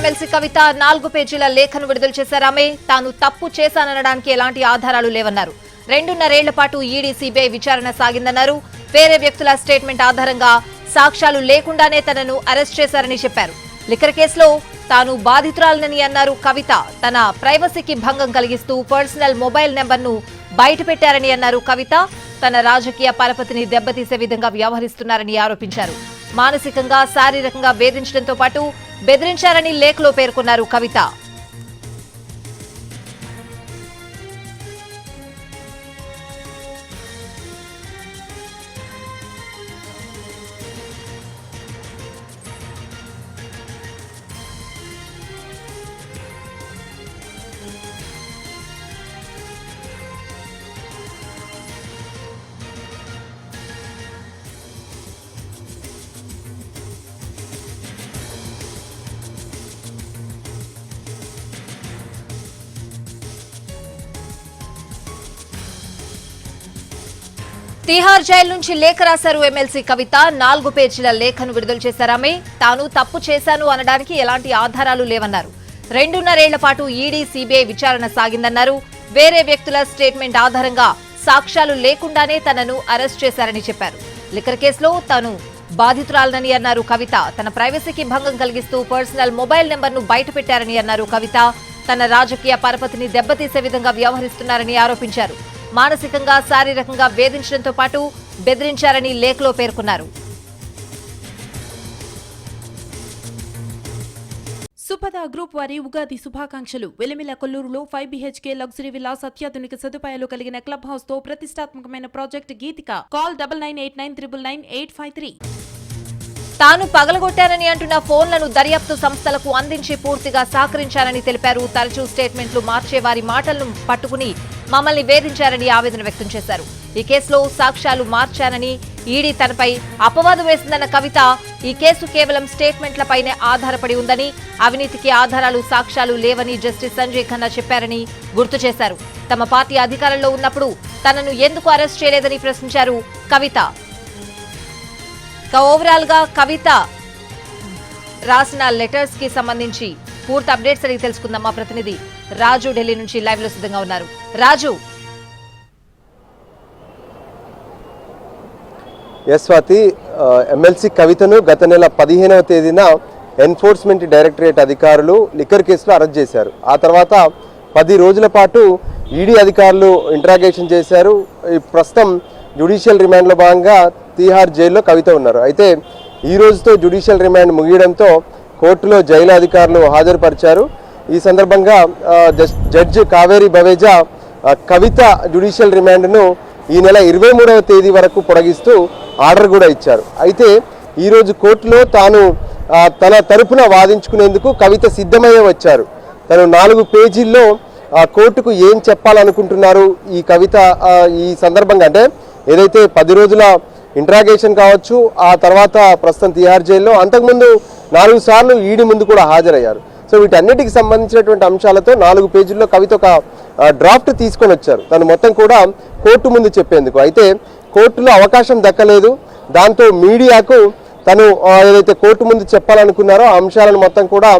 MLC కవిత 4 పేజీల లేఖను విడుదల చేశారు. ఆమె తాను తప్పు చేశాననడానికి ఎలాంటి ఆధారాలు లేవన్నారు. 2.5 ఏళ్ల పాటు ఈడీ సిబిఐ విచారణ సాగిందన్నారు. వేరే వ్యక్తుల స్టేట్మెంట్ ఆధారంగా సాక్ష్యాలు లేకుండానే తనను అరెస్ట్ చేశారని చెప్పారు. లిక్కర్ కేసులో తాను బాధితురాలనని అన్నారు కవిత. తన ప్రైవసీకి భంగం కలిగిస్తూ పర్సనల్ మొబైల్ నెంబర్ను బయటపెట్టారని అన్నారు కవిత. తన రాజకీయ పరపతిని దెబ్బతీసే విధంగా వ్యవహరిస్తున్నారని ఆరోపించారు. మానసికంగా శారీరకంగా వేధించడంతో పాటు బెదిరించారని లేఖలో పేర్కొన్నారు కవిత. తిహార్ జైలు నుంచి లేఖ రాశారు ఎమ్మెల్సీ కవిత. 4 పేజీల లేఖను విడుదల చేశారు. ఆమె తాను తప్పు చేశాను అనడానికి ఎలాంటి ఆధారాలు లేవన్నారు. 2.5 ఏళ్ల పాటు ఈడీ సిబిఐ విచారణ సాగిందన్నారు. వేరే వ్యక్తుల స్టేట్మెంట్ ఆధారంగా సాక్ష్యాలు లేకుండానే తనను అరెస్ట్ చేశారని చెప్పారు. లిక్కర్ కేసులో తాను బాధితురాలనని అన్నారు కవిత. తన ప్రైవసీకి భంగం కలిగిస్తూ పర్సనల్ మొబైల్ నెంబర్ను బయటపెట్టారని అన్నారు కవిత. తన రాజకీయ పరపతిని దెబ్బతీసే విధంగా వ్యవహరిస్తున్నారని ఆరోపించారు. మానసికంగా శారీరకంగా వేధించడంతో పాటు బెదిరించారని లేఖలో పేర్కొన్నారు. సుపద గ్రూప్ వారి ఉగాది శుభాకాంక్షలు. వెలిమిల కొల్లూరులో 5 BHK లగ్జరీ విలాస్ అత్యాధునిక సదుపాయాలు కలిగిన క్లబ్ హౌస్ తో ప్రతిష్టాత్మకమైన ప్రాజెక్ట్ గీతిక. కాల్ 9989999853. తాను పగలగొట్టానని అంటున్న ఫోన్లను దర్యాప్తు సంస్థలకు అందించి పూర్తిగా సహకరించారని తెలిపారు. తరచూ స్టేట్మెంట్లు మార్చే వారి మాటలను పట్టుకుని మమ్మల్ని వేధించారని ఆవేదన వ్యక్తం చేశారు. ఈ కేసులో సాక్ష్యాలు మార్చానని ఈడీ తనపై అపవాదు వేసిందన్న కవిత, ఈ కేసు కేవలం స్టేట్మెంట్లపైనే ఆధారపడి ఉందని, అవినీతికి ఆధారాలు సాక్ష్యాలు లేవని జస్టిస్ సంజయ్ ఖన్నా చెప్పారని గుర్తు చేశారు. తమ పార్టీ అధికారంలో ఉన్నప్పుడు తనను ఎందుకు అరెస్ట్ చేయలేదని ప్రశ్నించారు కవిత. ఓవరాల్ గా కవిత రాసిన లెటర్స్ కి సంబంధించి పూర్తి అప్డేట్స్ అడిగి తెలుసుకుందాం. మా ప్రతినిధి రాజు ఢిల్లీ నుంచి లైవ్ లో సిద్ధంగా ఉన్నారు. రాజు. స్వాతి, ఎమ్మెల్సీ కవితను గత నెల 15వ తేదీన ఎన్ఫోర్స్మెంట్ డైరెక్టరేట్ అధికారులు లిక్కర్ కేసులో అరెస్ట్ చేశారు. ఆ తర్వాత 10 రోజుల పాటు ఈడీ అధికారులు ఇంటరాగేషన్ చేశారు. ప్రస్తుతం జ్యుడిషియల్ రిమాండ్లో భాగంగా తిహార్ జైల్లో కవిత ఉన్నారు. అయితే ఈ రోజుతో జ్యుడిషియల్ రిమాండ్ ముగియడంతో కోర్టులో జైలు అధికారులు హాజరుపరిచారు. ఈ సందర్భంగా జడ్జి కావేరి బవేజా కవిత జ్యుడిషియల్ రిమాండ్ను ఈ నెల 23వ తేదీ వరకు పొడిగిస్తూ ఆర్డర్ కూడా ఇచ్చారు. అయితే ఈరోజు కోర్టులో తాను తన తరపున వాదించుకునేందుకు కవిత సిద్ధమయ్యే వచ్చారు. తను 4 పేజీల్లో కోర్టుకు ఏం చెప్పాలనుకుంటున్నారు ఈ కవిత ఈ సందర్భంగా, అంటే ఏదైతే 10 రోజుల ఇంట్రాగేషన్ కావచ్చు, ఆ తర్వాత ప్రస్తుతం తిహార్ జైల్లో అంతకుముందు 4 సార్లు ఈడీ ముందు కూడా హాజరయ్యారు. సో వీటన్నిటికి సంబంధించినటువంటి అంశాలతో 4 పేజీల్లో కవిత ఒక డ్రాఫ్ట్ తీసుకొని వచ్చారు. తను మొత్తం కూడా కోర్టు ముందు చెప్పేందుకు. అయితే కోర్టులో అవకాశం దక్కలేదు. దాంతో మీడియాకు తను ఏదైతే కోర్టు ముందు చెప్పాలనుకున్నారో ఆ అంశాలను మొత్తం కూడా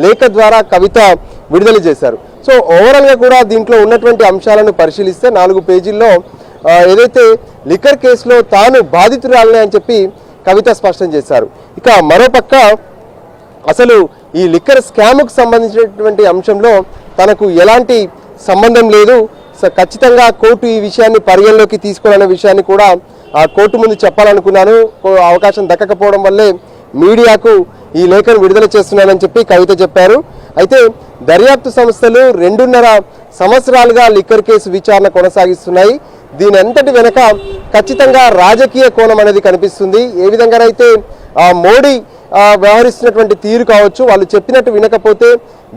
లేఖ ద్వారా కవిత విడుదల చేశారు. సో ఓవరాల్గా కూడా దీంట్లో ఉన్నటువంటి అంశాలను పరిశీలిస్తే 4 పేజీల్లో ఏదైతే లిక్కర్ కేసులో తాను బాధితురాలనే అని చెప్పి కవిత స్పష్టం చేశారు. ఇక మరోపక్క అసలు ఈ లిక్కర్ స్కామ్కు సంబంధించినటువంటి అంశంలో తనకు ఎలాంటి సంబంధం లేదు, ఖచ్చితంగా కోర్టు ఈ విషయాన్ని పరిగణలోకి తీసుకోవాలనే విషయాన్ని కూడా కోర్టు ముందు చెప్పాలనుకున్నాను, అవకాశం దక్కకపోవడం వల్లే మీడియాకు ఈ లేఖను విడుదల చేస్తున్నానని చెప్పి కవిత చెప్పారు. అయితే దర్యాప్తు సంస్థలు 2.5 సంవత్సరాలుగా లిక్కర్ కేసు విచారణ కొనసాగిస్తున్నాయి. దీని అంతటి వెనక ఖచ్చితంగా రాజకీయ కోణం అనేది కనిపిస్తుంది. ఏ విధంగానైతే మోడీ వ్యవహరిస్తున్నటువంటి తీరు కావచ్చు, వాళ్ళు చెప్పినట్టు వినకపోతే,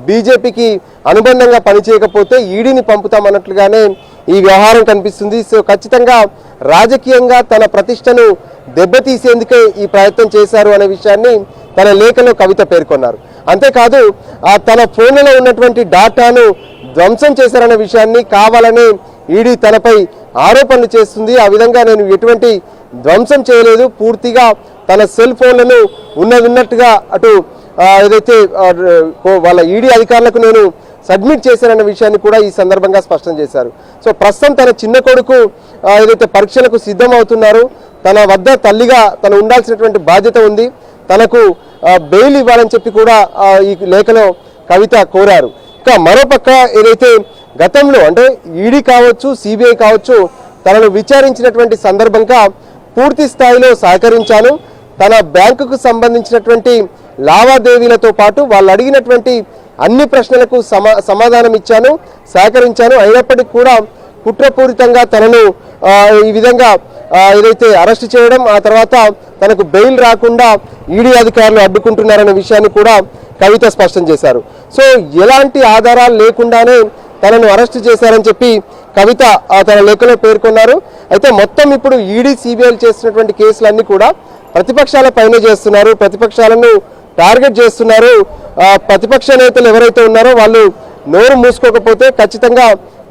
బీజేపీకి అనుబంధంగా పనిచేయకపోతే ఈడీని పంపుతామన్నట్లుగానే ఈ వ్యవహారం కనిపిస్తుంది. సో ఖచ్చితంగా రాజకీయంగా తన ప్రతిష్టను దెబ్బతీసేందుకే ఈ ప్రయత్నం చేశారు అనే విషయాన్ని తన లేఖలో కవిత పేర్కొన్నారు. అంతేకాదు తన ఫోన్లలో ఉన్నటువంటి డాటాను ధ్వంసం చేశారనే విషయాన్ని కావాలనే ఈడీ తనపై ఆరోపణలు చేస్తుంది. ఆ విధంగా నేను ఎటువంటి ధ్వంసం చేయలేదు, పూర్తిగా తన సెల్ ఫోన్లను ఉన్నట్టుగా అటు ఏదైతే వాళ్ళ ఈడీ అధికారులకు నేను సబ్మిట్ చేశారన్న విషయాన్ని కూడా ఈ సందర్భంగా స్పష్టం చేశారు. సో ప్రస్తుతం తన చిన్న కొడుకు ఏదైతే పరీక్షలకు సిద్ధం అవుతున్నారు, తన వద్ద తల్లిగా తను ఉండాల్సినటువంటి బాధ్యత ఉంది, తనకు బెయిల్ ఇవ్వాలని చెప్పి కూడా ఈ లేఖలో కవిత కోరారు. ఇంకా మరోపక్క ఏదైతే గతంలో అంటే ఈడీ కావచ్చు, సిబిఐ కావచ్చు, తనను విచారించినటువంటి సందర్భంగా పూర్తి స్థాయిలో సహకరించాను, తన బ్యాంకుకు సంబంధించినటువంటి లావాదేవీలతో పాటు వాళ్ళు అడిగినటువంటి అన్ని ప్రశ్నలకు సమాధానం ఇచ్చాను, సహకరించాను. అయినప్పటికీ కూడా కుట్రపూరితంగా తనను ఈ విధంగా ఏదైతే అరెస్ట్ చేయడం, ఆ తర్వాత తనకు బెయిల్ రాకుండా ఈడీ అధికారులు అడ్డుకుంటున్నారనే విషయాన్ని కూడా కవిత స్పష్టం చేశారు. సో ఎలాంటి ఆధారాలు లేకుండానే తనను అరెస్ట్ చేశారని చెప్పి కవిత తన లేఖలో పేర్కొన్నారు. అయితే మొత్తం ఇప్పుడు ఈడీ సిబిఐలు చేస్తున్నటువంటి కేసులన్నీ కూడా ప్రతిపక్షాల పైన చేస్తున్నారు, ప్రతిపక్షాలను టార్గెట్ చేస్తున్నారు. ప్రతిపక్ష నేతలు ఎవరైతే ఉన్నారో వాళ్ళు నోరు మూసుకోకపోతే ఖచ్చితంగా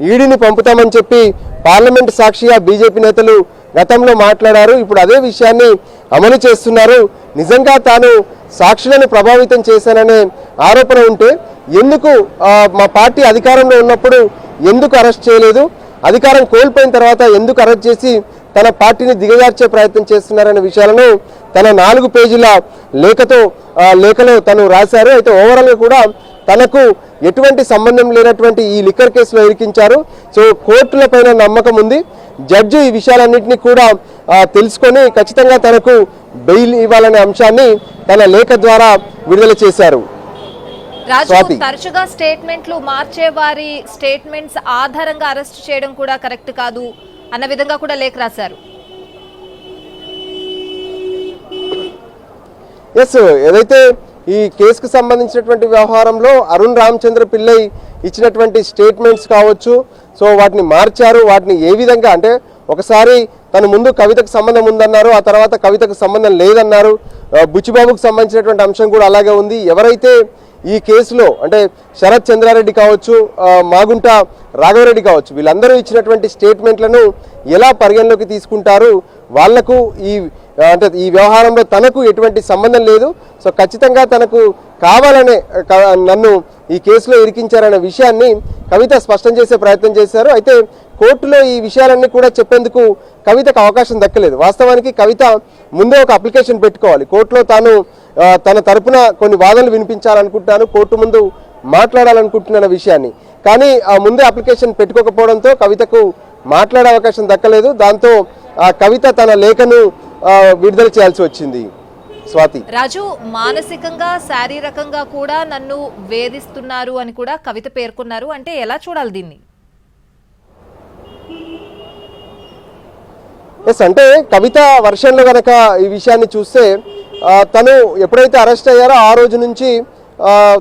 ఈడీని పంపుతామని చెప్పి పార్లమెంట్ సాక్షిగా బీజేపీ నేతలు గతంలో మాట్లాడారు. ఇప్పుడు అదే విషయాన్ని అమలు చేస్తున్నారు. నిజంగా తాను సాక్షులను ప్రభావితం చేశాననే ఆరోపణ ఉంటే ఎందుకు మా పార్టీ అధికారంలో ఉన్నప్పుడు ఎందుకు అరెస్ట్ చేయలేదు, అధికారం కోల్పోయిన తర్వాత ఎందుకు అరెస్ట్ చేసి తన పార్టీని దిగజార్చే ప్రయత్నం చేస్తున్నారనే విషయాలను తన 4 పేజీల లేఖలో తను రాశారు. అయితే ఓవరాల్గా కూడా తనకు ఎటువంటి సంబంధం లేనటువంటి ఈ లిక్కర్ కేసులో ఇరికించారు. సో కోర్టులపైన నమ్మకం ఉంది, జడ్జి ఈ విషయాలన్నింటినీ కూడా తెలుసుకొని ఖచ్చితంగా తనకు బెయిల్ ఇవ్వాలనే అంశాన్ని తన లేఖ ద్వారా విడుదల చేశారు. రాజు, తరచుగా స్టేట్మెంట్లు మార్చే వారి స్టేట్మెంట్స్ ఆధారంగా అరెస్ట్ చేయడం కూడా కరెక్ట్ కాదు అన్న విధంగా కూడా లేఖ రాశారు. ఎస్, ఏదైతే ఈ కేసుకు సంబంధించినటువంటి వ్యవహారంలో అరుణ్ రామచంద్ర పిల్లై ఇచ్చినటువంటి స్టేట్మెంట్స్ కావచ్చు, సో వాటిని మార్చారు. వాటిని ఏ విధంగా అంటే ఒకసారి తను ముందు కవితకు సంబంధం ఉందన్నారు, ఆ తర్వాత కవితకు సంబంధం లేదన్నారు. బుచ్చిబాబుకు సంబంధించినటువంటి అంశం కూడా అలాగే ఉంది. ఎవరైతే ఈ కేసులో అంటే శరత్ చంద్రారెడ్డి కావచ్చు, మాగుంట రాఘవరెడ్డి కావచ్చు, వీళ్ళందరూ ఇచ్చినటువంటి స్టేట్మెంట్లను ఎలా పరిగణలోకి తీసుకుంటారు, వాళ్లకు ఈ వ్యవహారంలో తనకు ఎటువంటి సంబంధం లేదు, సో ఖచ్చితంగా తనకు కావాలనే నన్ను ఈ కేసులో ఇరికించారనే విషయాన్ని కవిత స్పష్టం చేసే ప్రయత్నం చేశారు. అయితే కోర్టులో ఈ విషయాలన్నీ కూడా చెప్పేందుకు కవితకు అవకాశం దక్కలేదు. వాస్తవానికి కవిత ముందే ఒక అప్లికేషన్ పెట్టుకోవాలి, కోర్టులో తాను తన తరపున కొన్ని వాదనలు వినిపించాలనుకుంటున్నాను, కోర్టు ముందు మాట్లాడాలనుకుంటున్న విషయాన్ని, కానీ ముందే అప్లికేషన్ పెట్టుకోకపోవడంతో కవితకు మాట్లాడే అవకాశం దక్కలేదు. దాంతో కవిత తన లేఖను విడుదల చేయాల్సి వచ్చింది. స్వాతి, రాజు, మానసికంగా శారీరకంగా కూడా నన్ను వేధిస్తున్నారు అని కూడా కవిత పేర్కొన్నారు. అంటే ఎలా చూడాలి దీన్ని? ఎస్, అంటే కవిత వర్షన్లో కనుక ఈ విషయాన్ని చూస్తే తను ఎప్పుడైతే అరెస్ట్ అయ్యారో ఆ రోజు నుంచి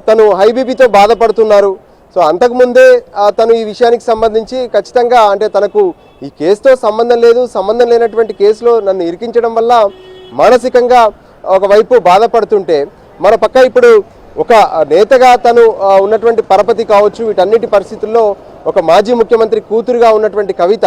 తను హై బీపీతో బాధపడుతున్నారు. సో అంతకుముందే తను ఈ విషయానికి సంబంధించి ఖచ్చితంగా అంటే తనకు ఈ కేసుతో సంబంధం లేదు, సంబంధం లేనటువంటి కేసులో నన్ను ఇరికించడం వల్ల మానసికంగా ఒకవైపు బాధపడుతుంటే, మరోపక్క ఇప్పుడు ఒక నేతగా తను ఉన్నటువంటి పరపతి కావచ్చు, వీటన్నిటి పరిస్థితుల్లో ఒక మాజీ ముఖ్యమంత్రి కూతురుగా ఉన్నటువంటి కవిత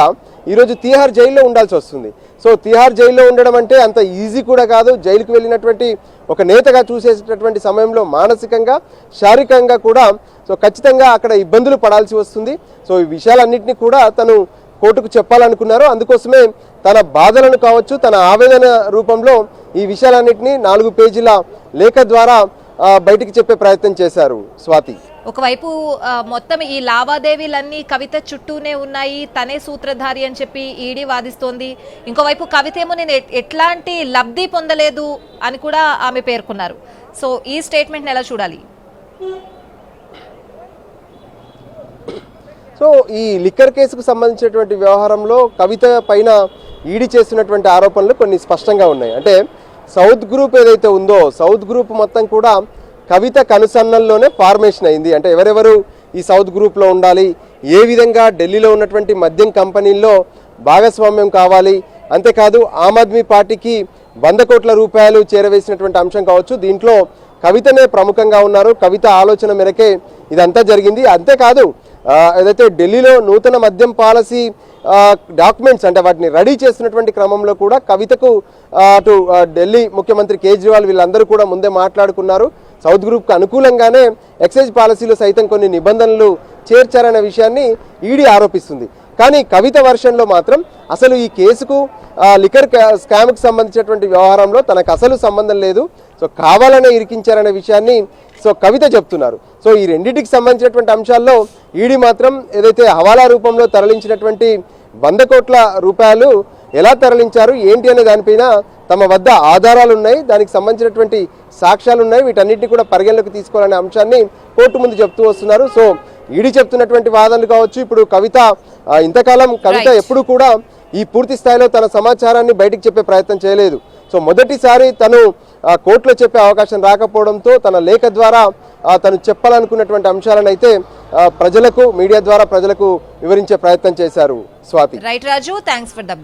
ఈరోజు తీహార్ జైల్లో ఉండాల్సి వస్తుంది. సో తీహార్ జైల్లో ఉండడం అంటే అంత ఈజీ కూడా కాదు. జైలుకు వెళ్ళినటువంటి ఒక నేతగా చూసేటటువంటి సమయంలో మానసికంగా శారీరకంగా కూడా సో ఖచ్చితంగా అక్కడ ఇబ్బందులు పడాల్సి వస్తుంది. సో ఈ విషయాలన్నింటినీ కూడా తను కోర్టుకు చెప్పాలనుకున్నారు. అందుకోసమే తన బాధలను కావచ్చు, తన ఆవేదన రూపంలో ఈ విషయాలన్నింటినీ 4 పేజీల లేఖ ద్వారా బయటికి చెప్పే ప్రయత్నం చేశారు. స్వాతి, ఒకవైపు మొత్తం ఈ లావాదేవీలన్నీ కవిత చుట్టూనే ఉన్నాయి, తనే సూత్రధారి అని చెప్పి ఈడీ వాదిస్తోంది. ఇంకోవైపు కవిత ఏమో నేను ఎట్లాంటి లబ్ధి పొందలేదు అని కూడా ఆమె పేర్కొన్నారు. సో ఈ స్టేట్మెంట్ని ఎలా చూడాలి? సో ఈ లిక్కర్ కేసుకు సంబంధించినటువంటి వ్యవహారంలో కవిత పైన ఈడీ చేస్తున్నటువంటి ఆరోపణలు కొన్ని స్పష్టంగా ఉన్నాయి. అంటే సౌత్ గ్రూప్ ఏదైతే ఉందో, సౌత్ గ్రూప్ మొత్తం కూడా కవిత కనుసన్నల్లోనే ఫార్మేషన్ అయింది. అంటే ఎవరెవరు ఈ సౌత్ గ్రూప్లో ఉండాలి, ఏ విధంగా ఢిల్లీలో ఉన్నటువంటి మద్యం కంపెనీల్లో భాగస్వామ్యం కావాలి, అంతేకాదు ఆమ్ ఆద్మీ పార్టీకి 100 కోట్ల రూపాయలు చేరవేసినటువంటి అంశం కావచ్చు, దీంట్లో కవితనే ప్రముఖంగా ఉన్నారు. కవిత ఆలోచన మేరకే ఇదంతా జరిగింది. అంతేకాదు ఏదైతే ఢిల్లీలో నూతన మద్యం పాలసీ డాక్యుమెంట్స్ అంటే వాటిని రెడీ చేస్తున్నటువంటి క్రమంలో కూడా కవితకు అటు ఢిల్లీ ముఖ్యమంత్రి కేజ్రీవాల్ వీళ్ళందరూ కూడా ముందే మాట్లాడుకున్నారు. సౌత్ గ్రూప్కు అనుకూలంగానే ఎక్సైజ్ పాలసీలో సైతం కొన్ని నిబంధనలు చేర్చారనే విషయాన్ని ఈడీ ఆరోపిస్తుంది. కానీ కవిత వర్షన్లో మాత్రం అసలు ఈ కేసుకు లిక్కర్ స్కామ్కి సంబంధించినటువంటి వ్యవహారంలో తనకు అసలు సంబంధం లేదు, సో కావాలనే ఇరికించారనే విషయాన్ని సో కవిత చెప్తున్నారు. సో ఈ రెండింటికి సంబంధించినటువంటి అంశాల్లో ఈడీ మాత్రం ఏదైతే హవాలా రూపంలో తరలించినటువంటి 100 కోట్ల రూపాయలు ఎలా తరలించారు ఏంటి అనే దానిపైన తమ వద్ద ఆధారాలు ఉన్నాయి, దానికి సంబంధించినటువంటి సాక్ష్యాలు ఉన్నాయి, వీటన్నిటిని కూడా పరిగణలోకి తీసుకోవాలనే అంశాన్ని కోర్టు ముందు చెప్తూ వస్తున్నారు. సో ఈడీ చెప్తున్నటువంటి వాదనలు కావచ్చు, ఇప్పుడు కవిత ఇంతకాలం కవిత ఎప్పుడు కూడా ఈ పూర్తి స్థాయిలో తన సమాచారాన్ని బయటికి చెప్పే ప్రయత్నం చేయలేదు. సో మొదటిసారి తను కోర్టులో చెప్పే అవకాశం రాకపోవడంతో తన లేఖ ద్వారా తను చెప్పాలనుకున్నటువంటి అంశాలను అయితే ప్రజలకు మీడియా ద్వారా ప్రజలకు వివరించే ప్రయత్నం చేశారు. Swathi. Right Raju, thanks for the